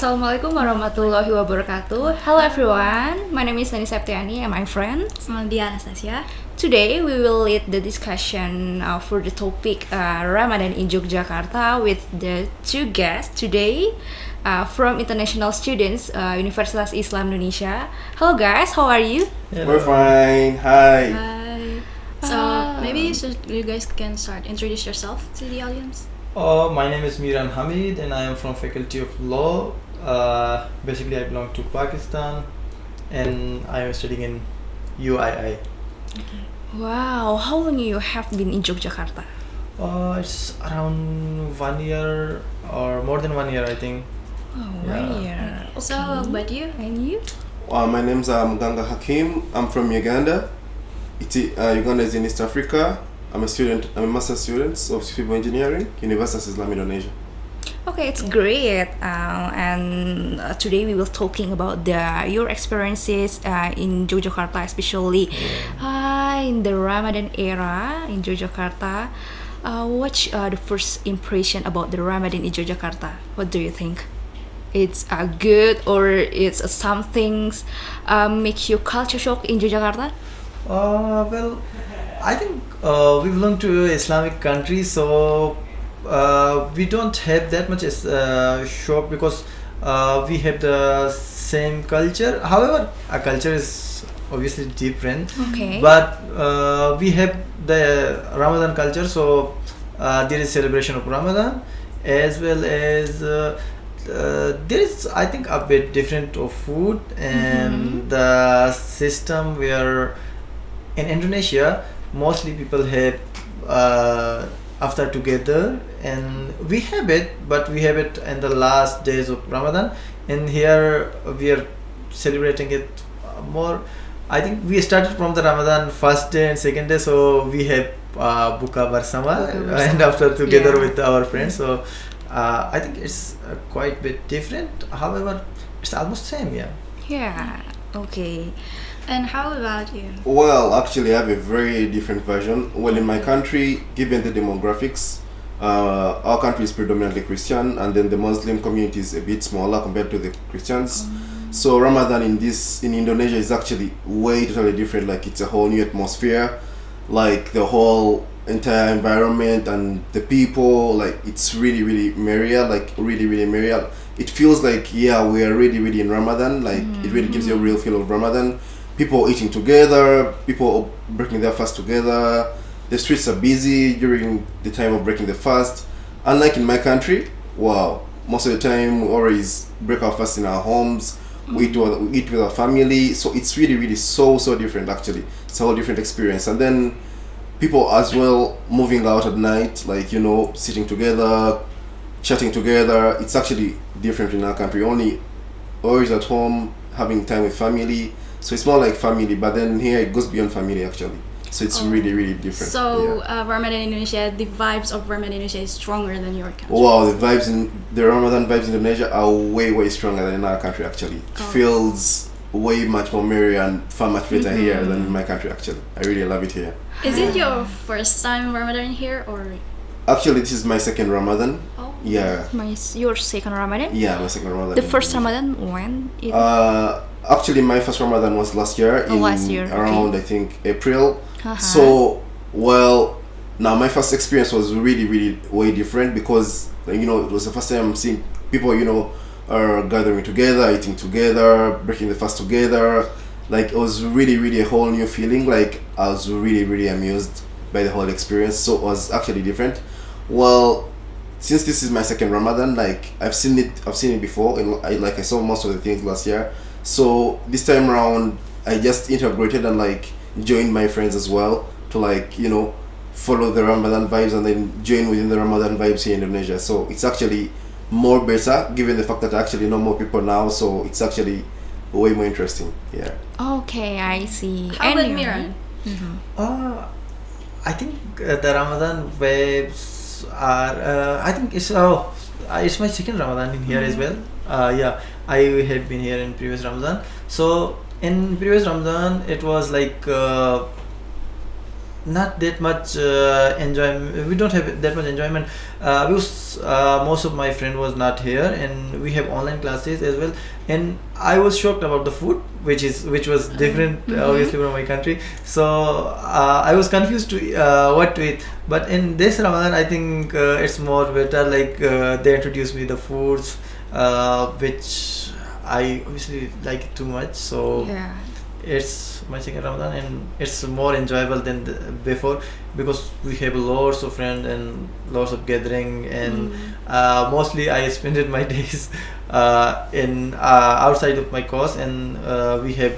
Assalamualaikum warahmatullahi wabarakatuh. Hello everyone, my name is Nani Septiani and my friend. Dia Anastasia. Today we will lead the discussion for the topic Ramadan in Yogyakarta with the two guests today from International students, Universitas Islam Indonesia. Hello guys, how are you? We're fine. Hi. Hi. So maybe you guys can start. Introduce yourself to the audience. My name is Miran Hamid and I am from Faculty of Law. Basically, I belong to Pakistan and I am studying in UII. Wow, how long you have been in Yogyakarta? It's around 1 year or more than 1 year, I think. Oh, Yeah. 1 year. Okay. So, but you? And you? My name's Mganga Hakim. I'm from Uganda. Uganda is in East Africa. I'm a master's student of civil engineering, University of Islam Indonesia. Okay, it's great. And today we will talking about your experiences in Yogyakarta, especially in the Ramadan era in Yogyakarta. What's the first impression about the Ramadan in Yogyakarta? What do you think? It's good or it's some things make you culture shock in Yogyakarta? Well, I think we belong to Islamic country, so we don't have that much shock because we have the same culture. However, our culture is obviously different. Okay. But we have the Ramadan culture, so there is celebration of Ramadan as well as there is, I think, a bit different of food and the system where in Indonesia mostly people have after together, and we have it, but we have it in the last days of Ramadan. And here we are celebrating it more. I think we started from the Ramadan first day and second day, so we have buka bersama, and after together with our friends. So I think it's quite bit different. However, it's almost same, yeah. Yeah. Okay. And how about you? Well, actually, I have a very different version. Well, in my country, given the demographics, our country is predominantly Christian, and then the Muslim community is a bit smaller compared to the Christians. So Ramadan in Indonesia is actually way totally different. Like, it's a whole new atmosphere, like the whole entire environment and the people. Like, it's really merrier. Like, really merrier. It feels like, yeah, we are really in Ramadan. Like, it really gives you a real feel of Ramadan. People eating together, people breaking their fast together. The streets are busy during the time of breaking the fast. Unlike in my country, wow, most of the time we always break our fast in our homes. We eat with our family. So it's really so different actually. It's a whole different experience. And then people as well moving out at night, like, sitting together, chatting together. It's actually different in our country. Only always at home, having time with family. So it's more like family, but then here it goes beyond family actually. So it's really different. So Ramadan in Indonesia, the vibes of Ramadan in Indonesia is stronger than your country. Wow, the Ramadan vibes in Indonesia are way stronger than in our country actually. It feels way much more merry and far much better here than in my country actually. I really love it here. Is it your first time Ramadan here or? Actually, this is my second Ramadan. Oh. Yeah. Your second Ramadan? Yeah, my second Ramadan. The first Ramadan when? Actually, my first Ramadan was last year. Around, okay. I think, April. So, well, now my first experience was really way different because, it was the first time I'm seeing people, are gathering together, eating together, breaking the fast together. Like, it was really a whole new feeling. Like, I was really amused by the whole experience. So, it was actually different. Well, since this is my second Ramadan, like, I've seen it before, and I saw most of the things last year. So this time around, I just integrated and joined my friends as well to follow the Ramadan vibes and then join within the Ramadan vibes here in Indonesia. So it's actually more better given the fact that I actually know more people now. So it's actually way more interesting. Yeah. Okay, I see. How about Miran? I think the Ramadan vibes are. I think it's my second Ramadan in here as well. Yeah, I have been here in previous Ramadan. So in previous Ramadan, it was like not that much enjoyment. We don't have that much enjoyment because most of my friend was not here, and we have online classes as well. And I was shocked about the food, which was different, obviously, from my country. So I was confused to what to eat. But in this Ramadan, I think it's more better. Like they introduced me the foods, which I obviously like it too much. So Yeah. it's my second Ramadan, and it's more enjoyable than before, because we have lots of friends and lots of gathering, and mostly I spend my days in outside of my course, and we have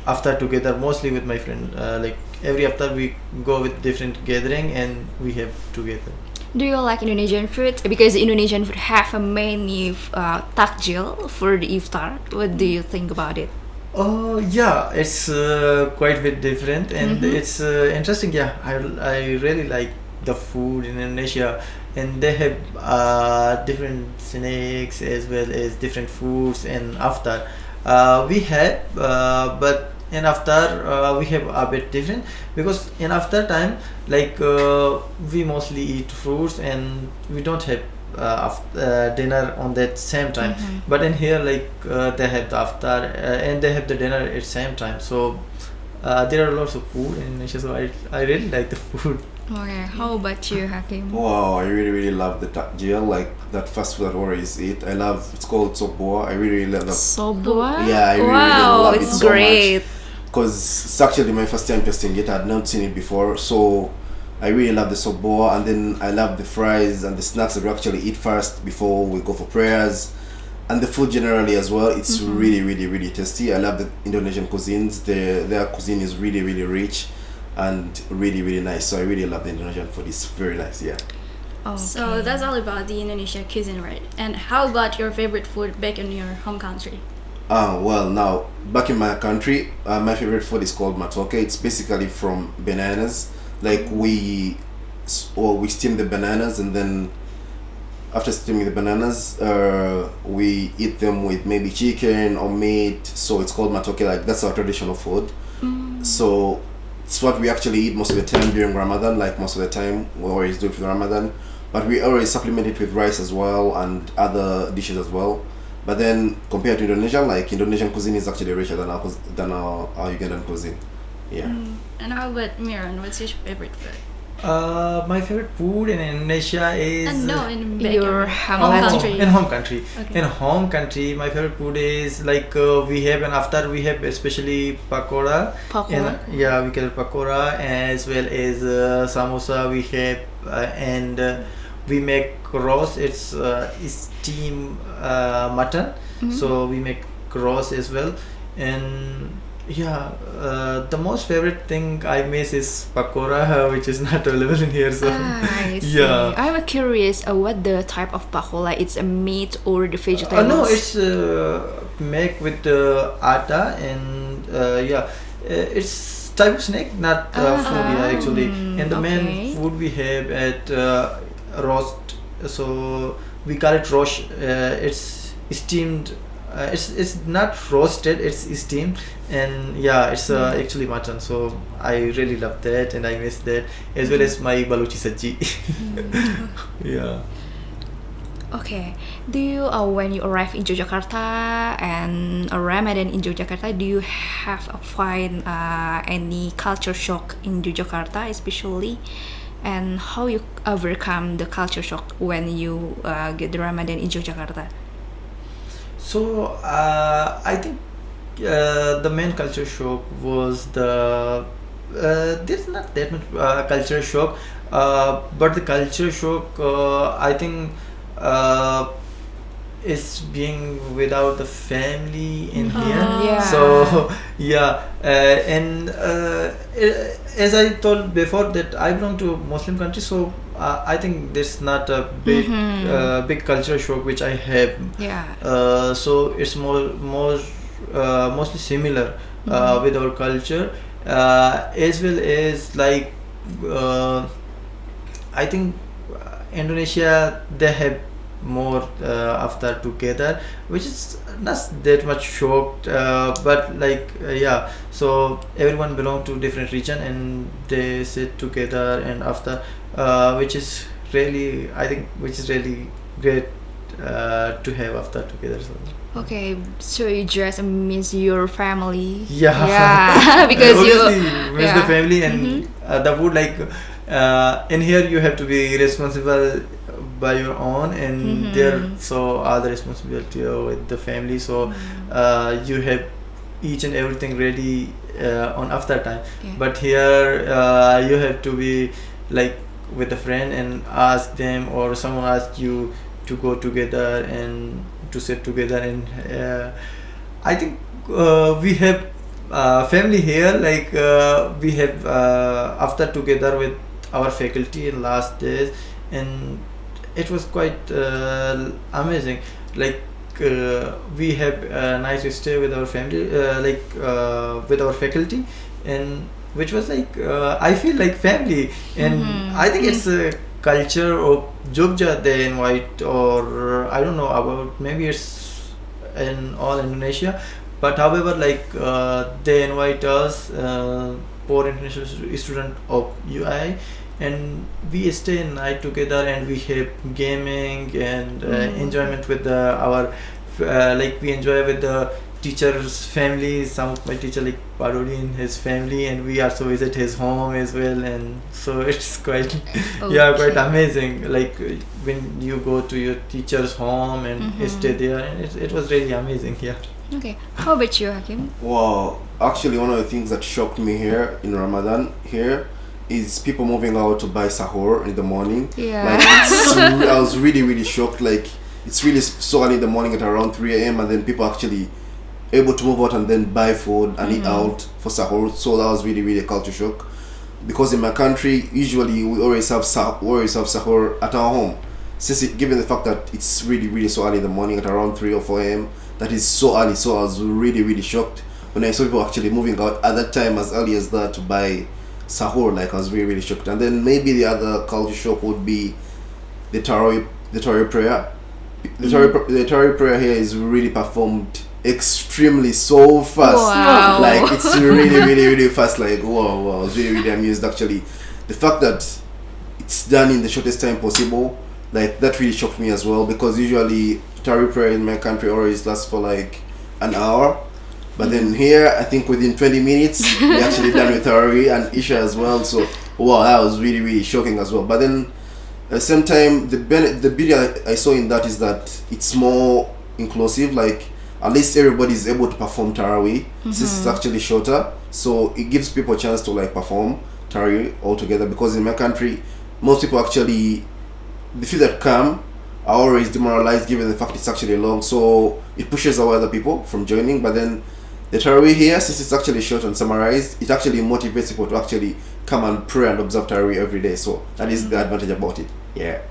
after together mostly with my friend. Like every after we go with different gathering, and we have together. Do you like Indonesian food? Because Indonesian food have a many takjil for the iftar. What do you think about it? Oh yeah, it's quite a bit different, and it's interesting. Yeah, I really like the food in Indonesia, and they have different snacks as well as different foods. And after we had, but in after we have a bit different, because in after time, like we mostly eat fruits, and we don't have dinner on that same time. But in here, like they have the after and they have the dinner at same time. So there are lots of food in Indonesia, so I really like the food. Okay, how about you, Hakim? Wow, I really, really love the takjil, like that fast food that always eat. I love, it's called Sobo. I really, really love that. Sobo? Yeah, I really, wow, really love it's it so great. Because it's actually my first time tasting it. I had not seen it before, so I really love the sobo, and then I love the fries and the snacks that we actually eat first before we go for prayers, and the food generally as well. It's really, really, really tasty. I love the Indonesian cuisines. Their cuisine is really, really rich and really, really nice. So I really love the Indonesian food. It's very nice. Yeah. Okay. So that's all about the Indonesian cuisine, right? And how about your favorite food back in your home country? Well, now back in my country, my favorite food is called matoke. It's basically from bananas. Like we steam the bananas, and then after steaming the bananas, we eat them with maybe chicken or meat. So it's called matoke. Like that's our traditional food. So it's what we actually eat most of the time during Ramadan. Like most of the time, we always do it for Ramadan. But we always supplement it with rice as well and other dishes as well. But then compared to Indonesia, like Indonesian cuisine is actually richer than our Ugandan cuisine. Yeah. And how about Miran? What's your favorite food? My favorite food in Indonesia is And no, in back Your in home home country. country. In home country. Okay. In home country, my favorite food is like we have, and after we have especially pakora. Pakora? And, yeah, we call it pakora, as well as samosa. We have and we make roast. It's steam mutton. So we make roast as well, and yeah, the most favorite thing I miss is pakora, which is not available in here. So I see. yeah. I'm curious what the type of pakora. It's a meat or the vegetables? No, it's make with atta, and yeah, it's type of snack, not food. Yeah, actually, and the okay. main food we have at roast. So we call it roast. It's steamed. It's not roasted. It's steamed, and yeah, it's actually mutton. So I really love that, and I miss that, as well as my baluchi saji. Yeah. Okay. Do you, when you arrive in Yogyakarta and a Ramadan in Yogyakarta, do you have find any culture shock in Yogyakarta, especially? And how you overcome the culture shock when you get the Ramadan in Yogyakarta? So I think the main culture shock was there's not that much culture shock, but the culture shock I think is being without the family in here. Yeah. So yeah, and as I told before that I belong to Muslim country, so I think there's not a big big culture shock which I have. Yeah. So it's mostly similar with our culture, as well as like I think Indonesia, they have more after together, which is not that much shocked, but like yeah, so everyone belong to different region and they sit together and after, which is really, I think, which is really great to have after together. So Okay, so you just miss your family. yeah, Yeah, because you. obviously miss the Yeah. family and the food, like in here you have to be responsible by your own, and there so other responsibility with the family, so you have each and everything ready on after time. Yeah. But here you have to be like with a friend and ask them, or someone ask you to go together and to sit together, and I think we have family here, like we have after together with our faculty in last days, and it was quite amazing. Like we have a nice stay with our family, with our faculty, and which was like I feel like family, and I think it's a culture of Jogja they invite, or I don't know about, maybe it's in all Indonesia, but however like they invite us for international student of UI, and we stay night together and we have gaming and enjoyment with our like we enjoy with the teachers family. Some of my teacher like Parodi and his family, and we also visit his home as well, and so it's quite yeah, quite amazing, like when you go to your teacher's home and stay there, and it was really amazing. Yeah. Okay, how about you, Hakim? Wow, actually, one of the things that shocked me here in Ramadan here is people moving out to buy sahur in the morning. Yeah. Like I was really really shocked. Like it's really so early in the morning at around 3 a.m. and then people actually able to move out and then buy food and eat out for sahur. So that was really really a culture shock, because in my country usually we always have sahur at our home. Given the fact that it's really really so early in the morning at around 3 or 4 a.m. that is so early. So I was really really shocked when I saw people actually moving out at that time as early as that to buy sahur. Like I was really really shocked. And then maybe the other culture shock would be the Tarawih prayer. The Tarawih prayer here is really performed extremely so fast. Wow. Like it's really really really fast. Like wow, I was really really amused actually. The fact that it's done in the shortest time possible, like that really shocked me as well, because usually Tarawih prayer in my country always lasts for like an hour, but then here I think within 20 minutes we actually done with Tarawih and Isha as well. So wow, that was really really shocking as well. But then at the same time, the beauty I saw in that is that it's more inclusive. Like at least everybody is able to perform Tarawih since it's actually shorter, so it gives people a chance to like perform Tarawih all together. Because in my country, most people actually, they feel that calm are always demoralized given the fact it's actually long, so it pushes away other people from joining. But then the Tarawih here, since it's actually short and summarized, it actually motivates people to actually come and pray and observe Tarawih every day. So that is the advantage about it. Yeah.